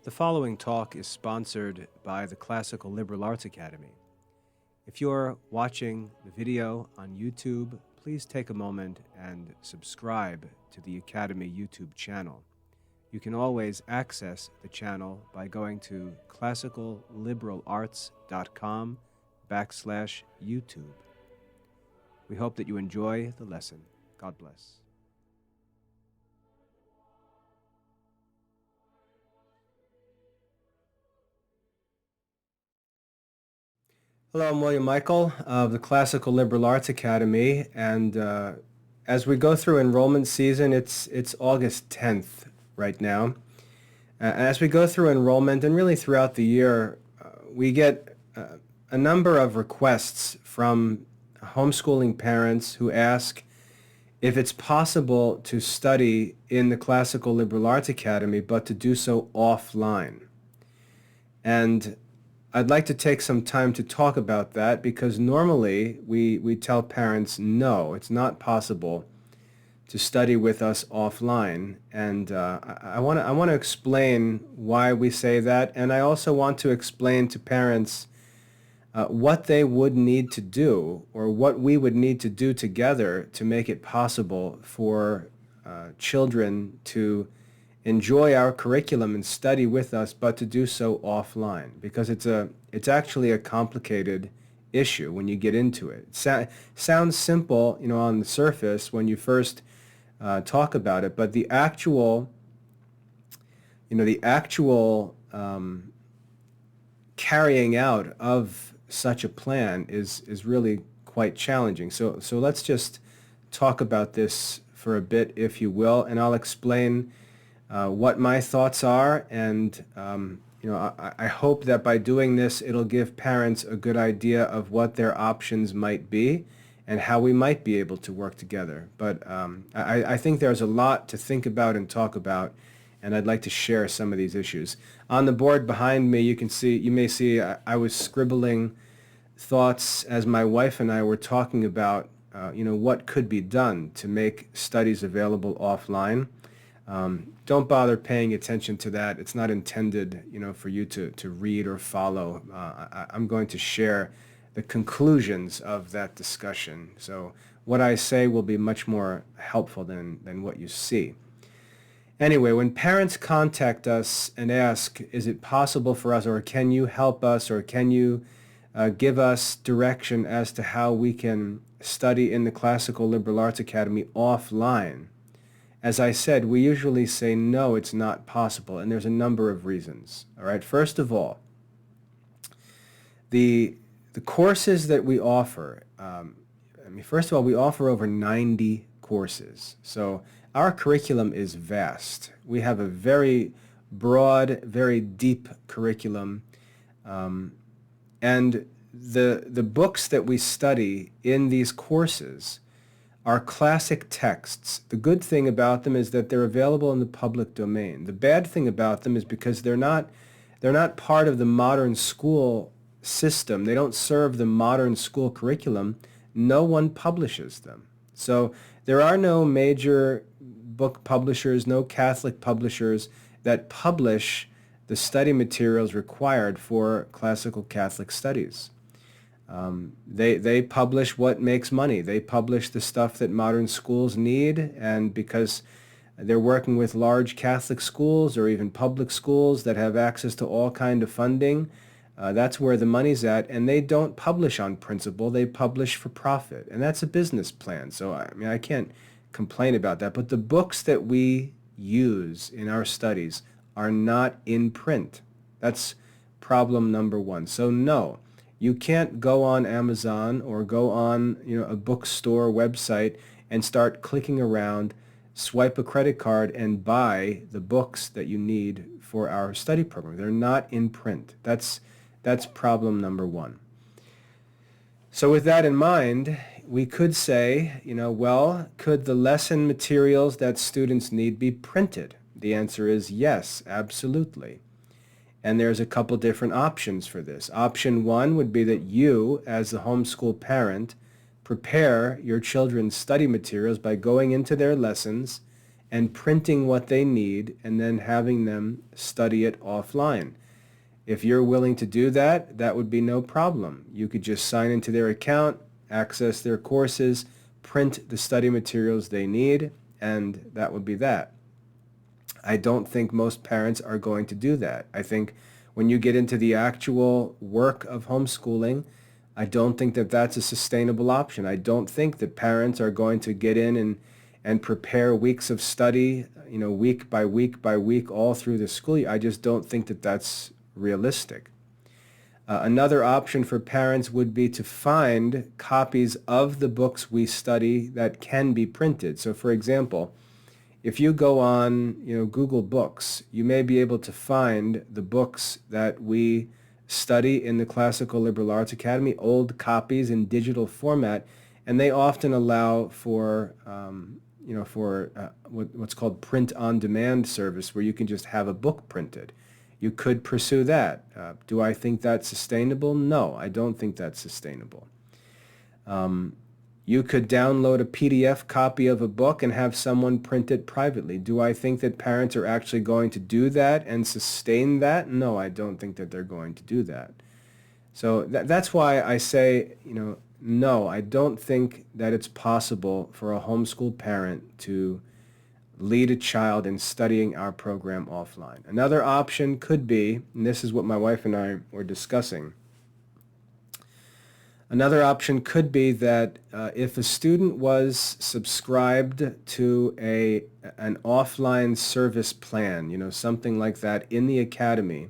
The following talk is sponsored by the Classical Liberal Arts Academy. If you're watching the video on YouTube, please take a moment and subscribe to the Academy YouTube channel. You can always access the channel by going to classicalliberarts.com/YouTube. We hope that you enjoy the lesson. God bless. Hello, I'm William Michael of the Classical Liberal Arts Academy, and as we go through enrollment season, it's August 10th right now. As we go through enrollment, and really throughout the year, we get a number of requests from homeschooling parents who ask if it's possible to study in the Classical Liberal Arts Academy, but to do so offline. And I'd like to take some time to talk about that because normally we tell parents, no, it's not possible to study with us offline. And I want to explain why we say that, and I also want to explain to parents what they would need to do, or what we would need to do together to make it possible for children to enjoy our curriculum and study with us, but to do so offline, because it's actually a complicated issue when you get into it. It sounds simple, on the surface when you first talk about it, but the actual carrying out of such a plan is really quite challenging. So let's just talk about this for a bit, if you will, and I'll explain what my thoughts are, and I hope that by doing this it'll give parents a good idea of what their options might be and how we might be able to work together. But I think there's a lot to think about and talk about, and I'd like to share some of these issues. On the board behind me, you may see I was scribbling thoughts as my wife and I were talking about what could be done to make studies available offline. Don't bother paying attention to that. It's not intended, for you to read or follow. I'm going to share the conclusions of that discussion. So what I say will be much more helpful than what you see. Anyway, when parents contact us and ask, is it possible for us, or can you help us, or can you give us direction as to how we can study in the Classical Liberal Arts Academy offline, as I said, we usually say, no, it's not possible, and there's a number of reasons. All right, first of all, the courses that we offer, first of all, we offer over 90 courses. So our curriculum is vast. We have a very broad, very deep curriculum, and the books that we study in these courses are classic texts. The good thing about them is that they're available in the public domain. The bad thing about them is because they're not part of the modern school system. They don't serve the modern school curriculum. No one publishes them. So there are no major book publishers, no Catholic publishers that publish the study materials required for classical Catholic studies. They publish what makes money. They publish the stuff that modern schools need, and because they're working with large Catholic schools or even public schools that have access to all kind of funding, that's where the money's at, and they don't publish on principle. They publish for profit, and that's a business plan. So I can't complain about that, but the books that we use in our studies are not in print. That's problem number one. So no, you can't go on Amazon or go on a bookstore website and start clicking around, swipe a credit card, and buy the books that you need for our study program. They're not in print. That's problem number one. So with that in mind, we could say, well, could the lesson materials that students need be printed? The answer is yes, absolutely. And there's a couple different options for this. Option one would be that you, as the homeschool parent, prepare your children's study materials by going into their lessons and printing what they need and then having them study it offline. If you're willing to do that, that would be no problem. You could just sign into their account, access their courses, print the study materials they need, and that would be that. I don't think most parents are going to do that. I think when you get into the actual work of homeschooling, I don't think that that's a sustainable option. I don't think that parents are going to get in and prepare weeks of study, week by week by week all through the school year. I just don't think that that's realistic. Another option for parents would be to find copies of the books we study that can be printed. So for example, if you go on, Google Books, you may be able to find the books that we study in the Classical Liberal Arts Academy, old copies in digital format, and they often allow for, what's called print-on-demand service, where you can just have a book printed. You could pursue that. Do I think that's sustainable? No, I don't think that's sustainable. You could download a PDF copy of a book and have someone print it privately. Do I think that parents are actually going to do that and sustain that? No, I don't think that they're going to do that. So that's why I say, no, I don't think that it's possible for a homeschool parent to lead a child in studying our program offline. Another option could be, and this is what my wife and I were discussing, another option could be that if a student was subscribed to an offline service plan, something like that in the academy,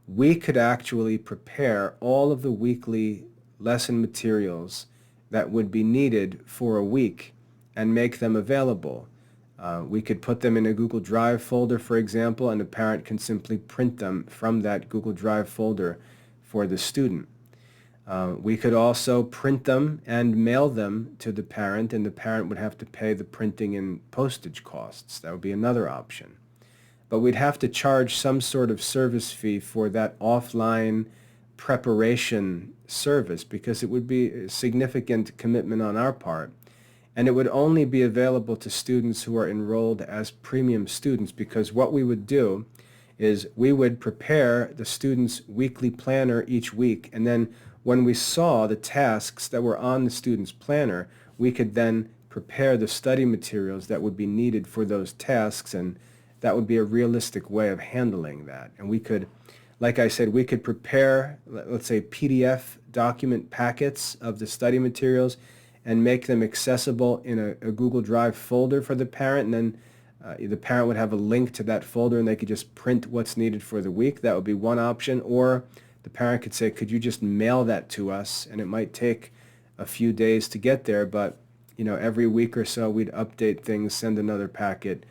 we could actually prepare all of the weekly lesson materials that would be needed for a week and make them available. We could put them in a Google Drive folder, for example, and the parent can simply print them from that Google Drive folder for the student. We could also print them and mail them to the parent, and the parent would have to pay the printing and postage costs. That would be another option. But we'd have to charge some sort of service fee for that offline preparation service because it would be a significant commitment on our part. And it would only be available to students who are enrolled as premium students, because what we would do is we would prepare the student's weekly planner each week, and then when we saw the tasks that were on the student's planner, we could then prepare the study materials that would be needed for those tasks, and that would be a realistic way of handling that. And we could, like I said, we could prepare, let's say, PDF document packets of the study materials and make them accessible in a Google Drive folder for the parent, and then the parent would have a link to that folder and they could just print what's needed for the week. That would be one option. Or the parent could say, could you just mail that to us? And it might take a few days to get there, but every week or so we'd update things, send another packet.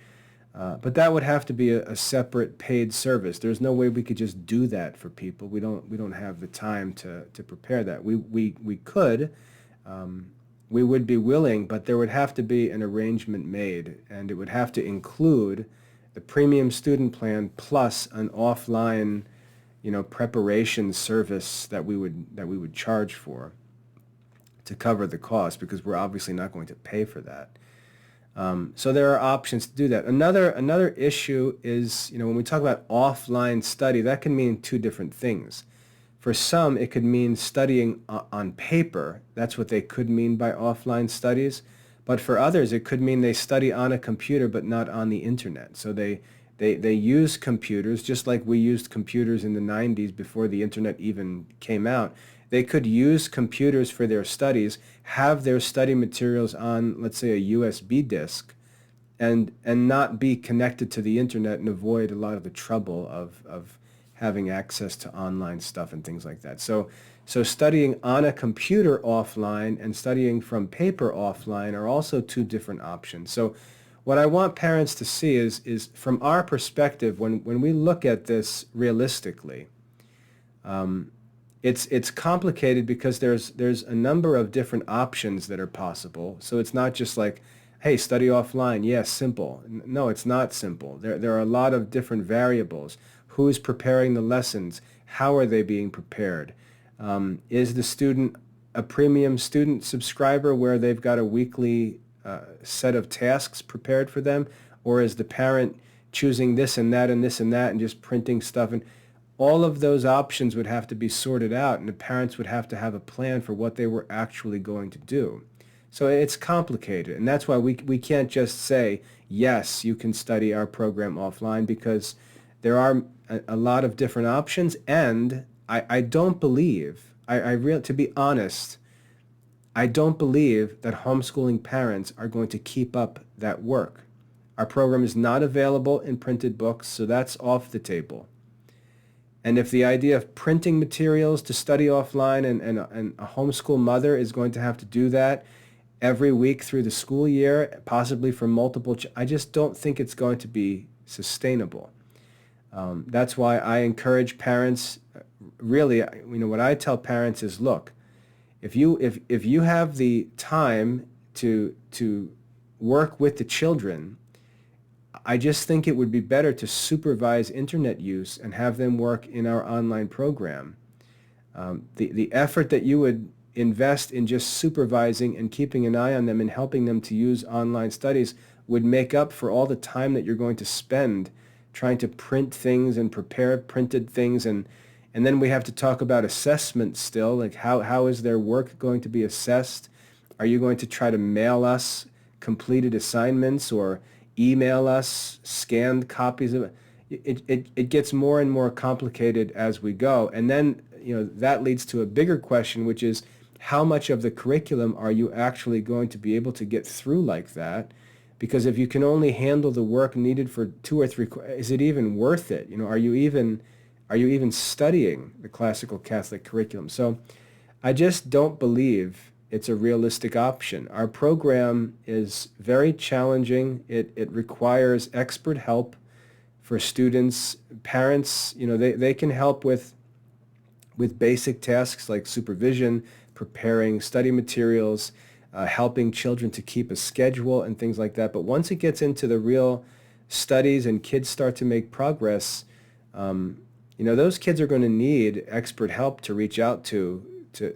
But that would have to be a separate paid service. There's no way we could just do that for people. We don't have the time to prepare that. We could. We would be willing, but there would have to be an arrangement made, and it would have to include the premium student plan plus an offline, preparation service that we would charge for to cover the cost, because we're obviously not going to pay for that. So there are options to do that. Another issue is, when we talk about offline study, that can mean two different things. For some, it could mean studying on paper. That's what they could mean by offline studies. But for others, it could mean they study on a computer but not on the internet. So they use computers just like we used computers in the 90s before the internet even came out. They could use computers for their studies, have their study materials on, let's say, a USB disk, and not be connected to the internet and avoid a lot of the trouble of having access to online stuff and things like that. So studying on a computer offline and studying from paper offline are also two different options. So what I want parents to see is from our perspective, when we look at this realistically, it's complicated because there's a number of different options that are possible. So it's not just like, hey, study offline, yes, simple. No, it's not simple. There are a lot of different variables. Who's preparing the lessons? How are they being prepared? Is the student a premium student subscriber where they've got a weekly set of tasks prepared for them? Or is the parent choosing this and that and this and that and just printing stuff? And all of those options would have to be sorted out, and the parents would have to have a plan for what they were actually going to do. So it's complicated, and that's why we can't just say, yes, you can study our program offline, because there are a lot of different options, and I don't believe, to be honest, I don't believe that homeschooling parents are going to keep up that work. Our program is not available in printed books, so that's off the table. And if the idea of printing materials to study offline, and a homeschool mother is going to have to do that every week through the school year, possibly for multiple, I just don't think it's going to be sustainable. That's why I encourage parents, really, what I tell parents is, look, if you have the time to work with the children, I just think it would be better to supervise internet use and have them work in our online program. The effort that you would invest in just supervising and keeping an eye on them and helping them to use online studies would make up for all the time that you're going to spend trying to print things and prepare printed things, and then we have to talk about assessment still, like how is their work going to be assessed? Are you going to try to mail us completed assignments or email us scanned copies of it? It gets more and more complicated as we go, and then that leads to a bigger question, which is, how much of the curriculum are you actually going to be able to get through like that? Because if you can only handle the work needed for 2 or 3, is it even worth it? Are you even studying the classical Catholic curriculum? So I just don't believe it's a realistic option. Our program is very challenging. It requires expert help for students. Parents, they can help with basic tasks like supervision, preparing study materials, helping children to keep a schedule and things like that. But once it gets into the real studies and kids start to make progress, those kids are going to need expert help to reach out to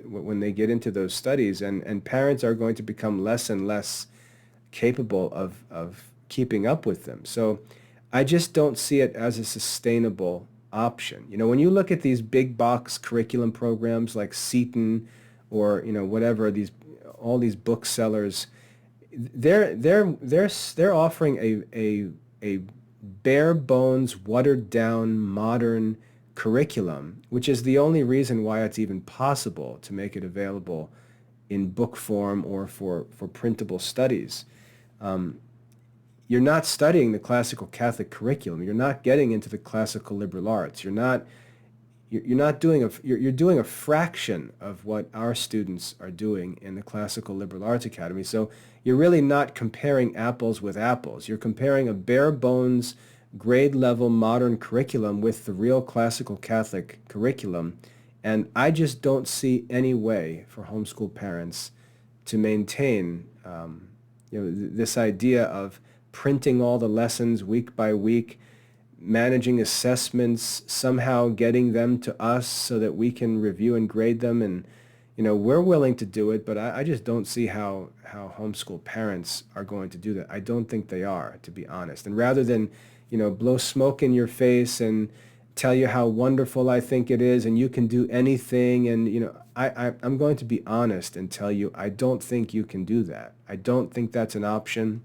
when they get into those studies, and parents are going to become less and less capable of keeping up with them. So I just don't see it as a sustainable option. When you look at these big box curriculum programs like Seton or whatever, all these booksellers, they're offering a bare bones, watered down, modern curriculum, which is the only reason why it's even possible to make it available in book form or for printable studies. You're not studying the classical Catholic curriculum. You're not getting into the classical liberal arts. You're doing a fraction of what our students are doing in the Classical Liberal Arts Academy. So you're really not comparing apples with apples. You're comparing a bare bones, grade level modern curriculum with the real classical Catholic curriculum. And I just don't see any way for homeschool parents to maintain this idea of printing all the lessons week by week, managing assessments, somehow getting them to us so that we can review and grade them. And we're willing to do it, but I just don't see how homeschool parents are going to do that. I don't think they are, to be honest. And rather than blow smoke in your face and tell you how wonderful I think it is and you can do anything, and I'm going to be honest and tell you I don't think you can do that. I don't think that's an option.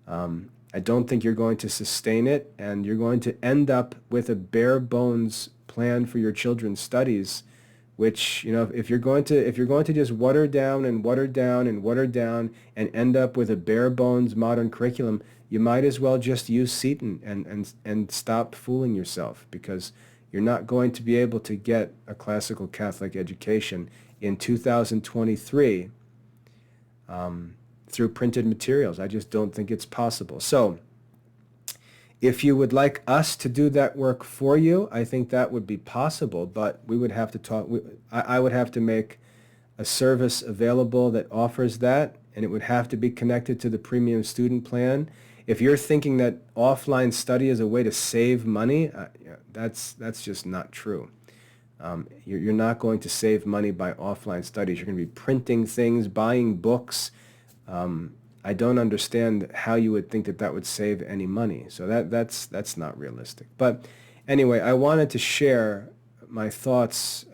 I don't think you're going to sustain it, and you're going to end up with a bare bones plan for your children's studies, which, if you're going to just water down and water down and water down and end up with a bare bones modern curriculum, you might as well just use Seton and stop fooling yourself, because you're not going to be able to get a classical Catholic education in 2023 through printed materials. I just don't think it's possible. So if you would like us to do that work for you, I think that would be possible, but we would have to talk. I would have to make a service available that offers that, and it would have to be connected to the premium student plan. If you're thinking that offline study is a way to save money, that's just not true. You're not going to save money by offline studies. You're going to be printing things, buying books, I don't understand how you would think that that would save any money. So that's not realistic. But anyway, I wanted to share my thoughts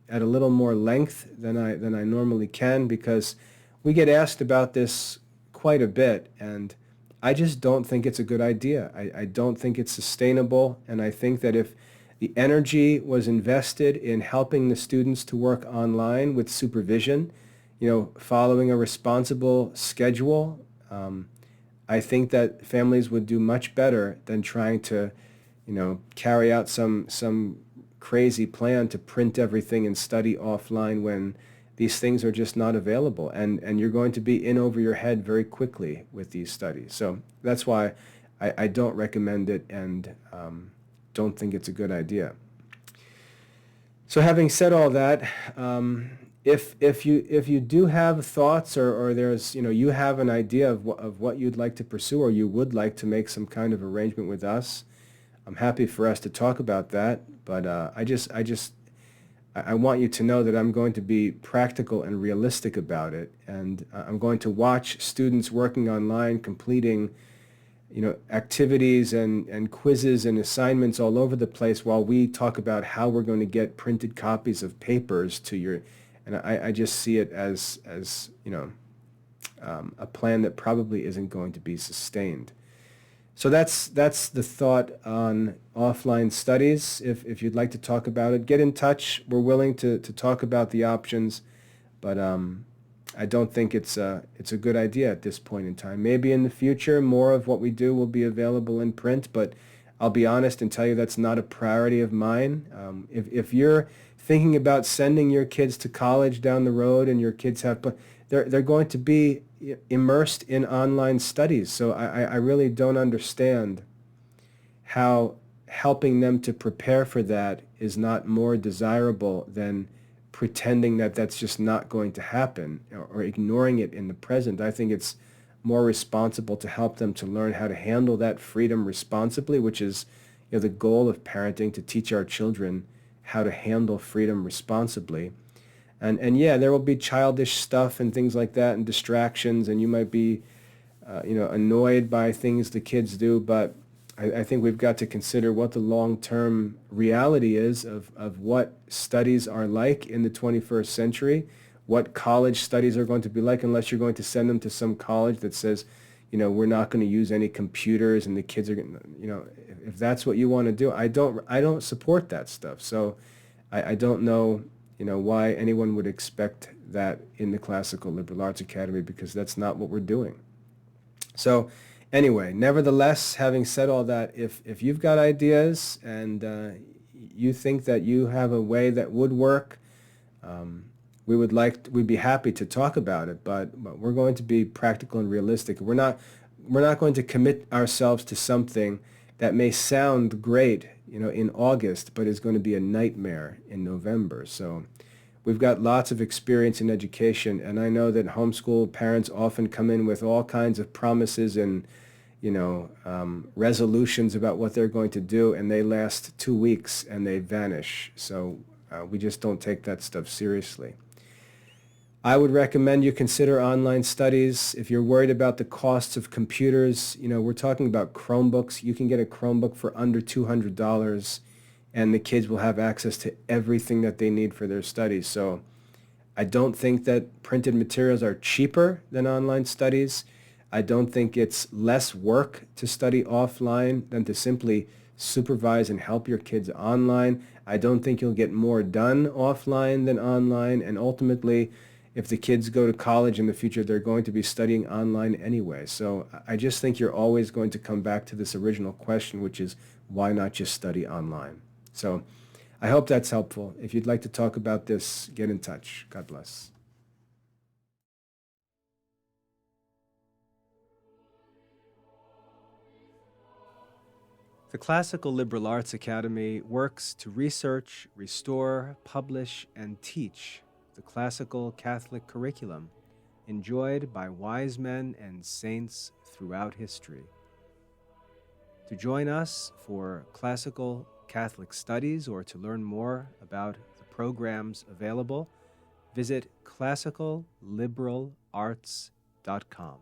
at a little more length than I normally can, because we get asked about this quite a bit, and I just don't think it's a good idea. I don't think it's sustainable, and I think that if the energy was invested in helping the students to work online with supervision, following a responsible schedule, I think that families would do much better than trying to, carry out some crazy plan to print everything and study offline when these things are just not available. And you're going to be in over your head very quickly with these studies. So that's why I don't recommend it, and don't think it's a good idea. So having said all that, if you do have thoughts, or there's, you have an idea of what you'd like to pursue, or you would like to make some kind of arrangement with us, I'm happy for us to talk about that. But I want you to know that I'm going to be practical and realistic about it, and I'm going to watch students working online, completing activities and quizzes and assignments all over the place, while we talk about how we're going to get printed copies of papers to your, and I just see it as a plan that probably isn't going to be sustained. So that's the thought on offline studies. If you'd like to talk about it, get in touch. We're willing to talk about the options, but I don't think it's a good idea at this point in time. Maybe in the future, more of what we do will be available in print, but I'll be honest and tell you that's not a priority of mine. If you're thinking about sending your kids to college down the road, and your kids they're going to be immersed in online studies. So I really don't understand how helping them to prepare for that is not more desirable than pretending that that's just not going to happen, or ignoring it in the present. I think it's more responsible to help them to learn how to handle that freedom responsibly, which is the goal of parenting, to teach our children how to handle freedom responsibly. And yeah, there will be childish stuff and things like that and distractions, and you might be annoyed by things the kids do, but I think we've got to consider what the long-term reality is of what studies are like in the 21st century, what college studies are going to be like, unless you're going to send them to some college that says, we're not going to use any computers, and the kids are going to, if that's what you want to do, I don't support that stuff. So I don't know, why anyone would expect that in the Classical Liberal Arts Academy, because that's not what we're doing. So anyway, nevertheless, having said all that, if you've got ideas and you think that you have a way that would work, we'd be happy to talk about it, but we're going to be practical and realistic. We're not going to commit ourselves to something that may sound great, in August, but is going to be a nightmare in November. So we've got lots of experience in education, and I know that homeschool parents often come in with all kinds of promises and resolutions about what they're going to do, and they last 2 weeks and they vanish. So we just don't take that stuff seriously. I would recommend you consider online studies. If you're worried about the costs of computers, we're talking about Chromebooks. You can get a Chromebook for under $200, and the kids will have access to everything that they need for their studies. So I don't think that printed materials are cheaper than online studies. I don't think it's less work to study offline than to simply supervise and help your kids online. I don't think you'll get more done offline than online, and ultimately, if the kids go to college in the future, they're going to be studying online anyway. So I just think you're always going to come back to this original question, which is, why not just study online? So I hope that's helpful. If you'd like to talk about this, get in touch. God bless. The Classical Liberal Arts Academy works to research, restore, publish, and teach the classical Catholic curriculum enjoyed by wise men and saints throughout history. To join us for classical Catholic studies, or to learn more about the programs available, visit classicalliberalarts.com.